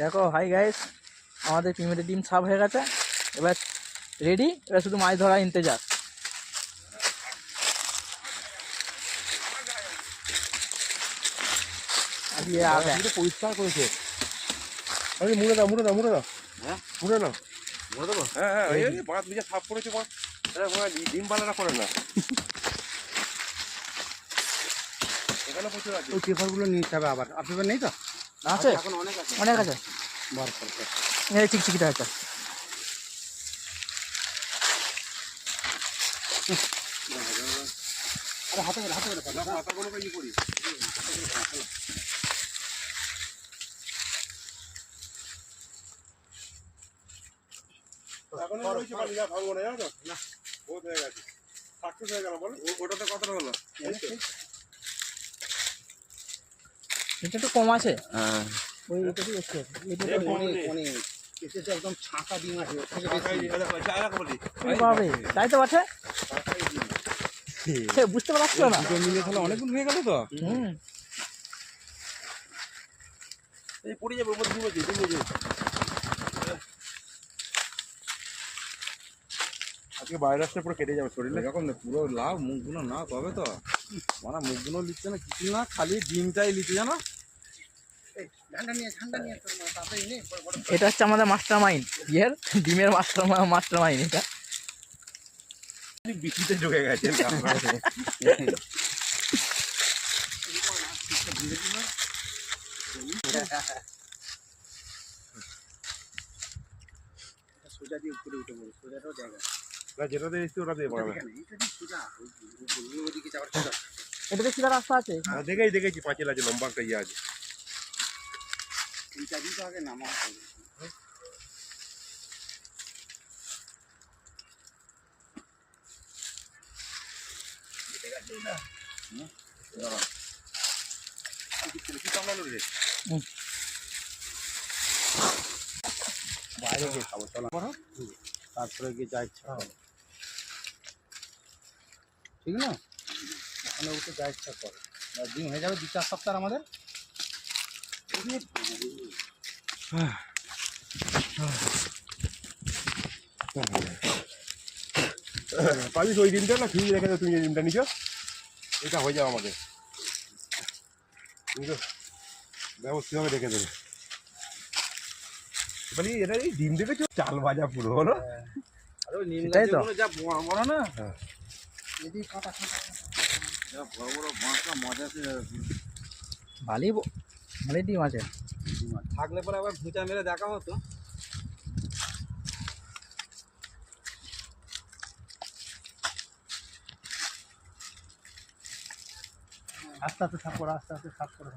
দেখো hi guys, আমাদের পিমের ডিম সাফ হয়ে গেছে। এবার রেডি, এবার শুধু মাছ ধরা ইন্তজার। পরিষ্কার করেছে। মুড়ে দাও মুড়ে দাও মুড়ে দাও। হ্যাঁ মুড়ে দাও মুড়ে দেবো। হ্যাঁ হ্যাঁ এই বাঁধ ভিজা সাফ করেছে। ডিম বালারা করে না। এখানে প্রচুর আছে। ওই পেপারগুলো নিতে হবে আবার। আর পেপার নেই তো? আছে, এখন অনেক আছে। অনেক আছে। বার করতে এই চিকচিকিটা আছে। আরে হাতে করে পাতাগুলো ই করি। এখন রয়েছে পানি যা ভাঙবো না, জানো তো? না বহুত হয়ে গেছে। সাকসেস হয়ে গেল বল। ওটাতে কতটা হলো? এটা একটু কম আছে। হ্যাঁ ওই এটাই বেশি আছে। এটা অনেক এসেছে একদম ছাঁকা ডিম আছে। বাবারে, তাই তো আছে। বুঝতে পারছো না? মিলে তাহলে অনেকগুলো হয়ে গেল তো। এই পড়ে যাবে ওর মধ্যে ডিম। আজকে বাইরে আসলে পুরো কেটে যাবে শরীরে। এরকম না পুরো লাভ মুখগুলো না তবে তো মানে মুখগুলো লিখছে না কিছু না, খালি ডিমটাই লিখছে জানো। এটা হচ্ছে আমাদের মাস্টার মাইন্ড, ইয়ের ডিমের মাস্টার মাইন্ড। এটা বিচিতে ঢুকে গেছে। সোজা দিয়ে উপরে উঠে পড়ে, সোজাটাও জায়গা না, যেটাতে এসছি ওটা দিয়ে পড়াবে। এটাতে সিধা রাস্তা আছে। দেখেছি পাঁচিল আছে, লম্বা একটা ইয়ে আছে। এইটা দিয়ে তো আগে নামা হবে। বাইরে গিয়ে খাবো চলো, তারপরে গিয়ে যা ইচ্ছা হবে, ঠিক না? ওখানে উঠে যা ইচ্ছা করে ডিম হয়ে যাবে 2-4 সপ্তাহ আমাদের। পালিস ওই ডিমটা না ফ্রিজে রেখে দাও। তুমি যে ডিমটা নিচ্ছ এটা হয়ে যাবে আমাদের। তুমি তো ব্যবস্থিতভাবে রেখে দেবে। মানে এটা এই ডিম দেখেছো চাল ভাজা পুরো হলো। সেটাই তো। যা বড় বড় না, যদি কাটা বড় বড় বাঁশটা মজা আছে। ভালোই ভালোই ডিম আছে। থাকলে পরে আবার ভুঁচা মেরে দেখা হতো। আস্তে আস্তে সাফ করো, আস্তে আস্তে সাফ করো।